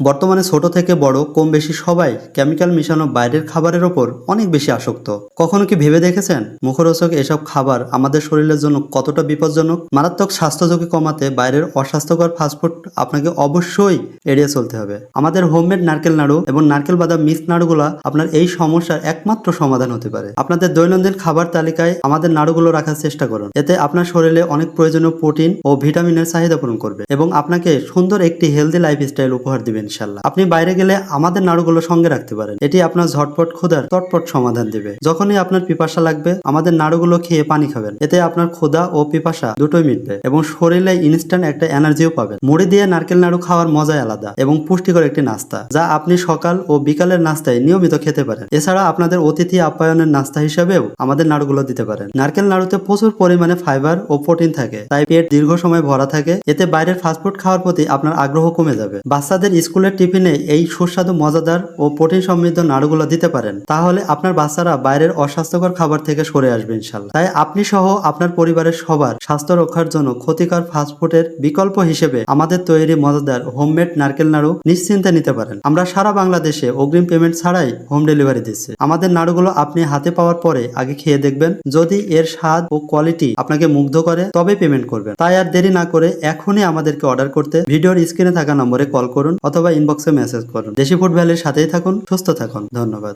বর্তমানে ছোট থেকে বড় কম বেশি সবাই কেমিক্যাল মিশানো বাইরের খাবারের ওপর অনেক বেশি আসক্ত। কখনো কি ভেবে দেখেছেন মুখরোচক এসব খাবার আমাদের শরীরের জন্য কতটা বিপজ্জনক? মারাত্মক স্বাস্থ্য ঝুঁকি কমাতে বাইরের অস্বাস্থ্যকর ফাস্টফুড আপনাকে অবশ্যই এড়িয়ে চলতে হবে। আমাদের হোমমেড নারকেল নাড়ু এবং নারকেল বাদাম মিক্স নাড়ুগুলা আপনার এই সমস্যার একমাত্র সমাধান হতে পারে। আপনাদের দৈনন্দিন খাবার তালিকায় আমাদের নাড়ুগুলো রাখার চেষ্টা করুন। এতে আপনার শরীরে অনেক প্রয়োজনীয় প্রোটিন ও ভিটামিনের চাহিদা পূরণ করবে এবং আপনাকে সুন্দর একটি হেলদি লাইফস্টাইল উপহার দিবেন ইনশাল্লাহ। আপনি বাইরে গেলে আমাদের নাড়ুগুলো সঙ্গে রাখতে পারেন। এটি আপনার ঝটপট ক্ষুধার তটপট সমাধান দিবে। যখনই আপনার পিপাসা লাগবে আমাদের নাড়ুগুলো খেয়ে পানি খাবেন। এতে আপনার ক্ষুধা ও পিপাসা দুটোই মিটবে এবং শরীরে ইনস্ট্যান্ট একটা এনার্জিও পাবেন। মুড়ি দিয়ে নারকেল নাড়ু খাওয়ার মজাই আলাদা এবং পুষ্টিকর একটি নাস্তা, যা আপনি সকাল ও বিকালের নাস্তায় নিয়মিত খেতে পারেন। এছাড়া আপনাদের অতিথি আপ্যায়নের নাস্তা হিসেবেও আমাদের নাড়ুগুলো দিতে পারেন। নারকেল নাড়ুতে প্রচুর পরিমাণে ফাইবার ও প্রোটিন থাকে, তাই পেট দীর্ঘ সময় ভরা থাকে। এতে বাইরের ফাস্টফুড খাওয়ার প্রতি আপনার আগ্রহ কমে যাবে। বাচ্চাদের স্কুলের টিফিনে এই সুস্বাদু মজাদার ও প্রোটিন সমৃদ্ধ নাড়ুগুলো দিতে পারেন, তাহলে আপনার বাচ্চারা বাইরের অস্বাস্থ্যকর খাবার থেকে সরে আসবে ইনশাল্লাহ। তাই আপনি সহ আপনার পরিবারের সবার স্বাস্থ্য রক্ষার জন্য ক্ষতিকর ফাস্টফুডের বিকল্প হিসেবে আমাদের তৈরি মজাদার হোমমেড নারকেল নাড়ু নিশ্চিন্তে নিতে পারেন। আমরা সারা বাংলাদেশে অগ্রিম পেমেন্ট ছাড়াই হোম ডেলিভারি দিচ্ছি। আমাদের নাড়ুগুলো আপনি হাতে পাওয়ার পরে আগে খেয়ে দেখবেন। যদি এর স্বাদ ও কোয়ালিটি আপনাকে মুগ্ধ করে তবে পেমেন্ট করবেন। তাই আর দেরি না করে এখনই আমাদেরকে অর্ডার করতে ভিডিওর স্ক্রিনে থাকা নম্বরে কল করুন অথবা ইনবক্সে মেসেজ করুন। দেশি ফুড ভ্যালির সাথেই থাকুন, সুস্থ থাকুন। ধন্যবাদ।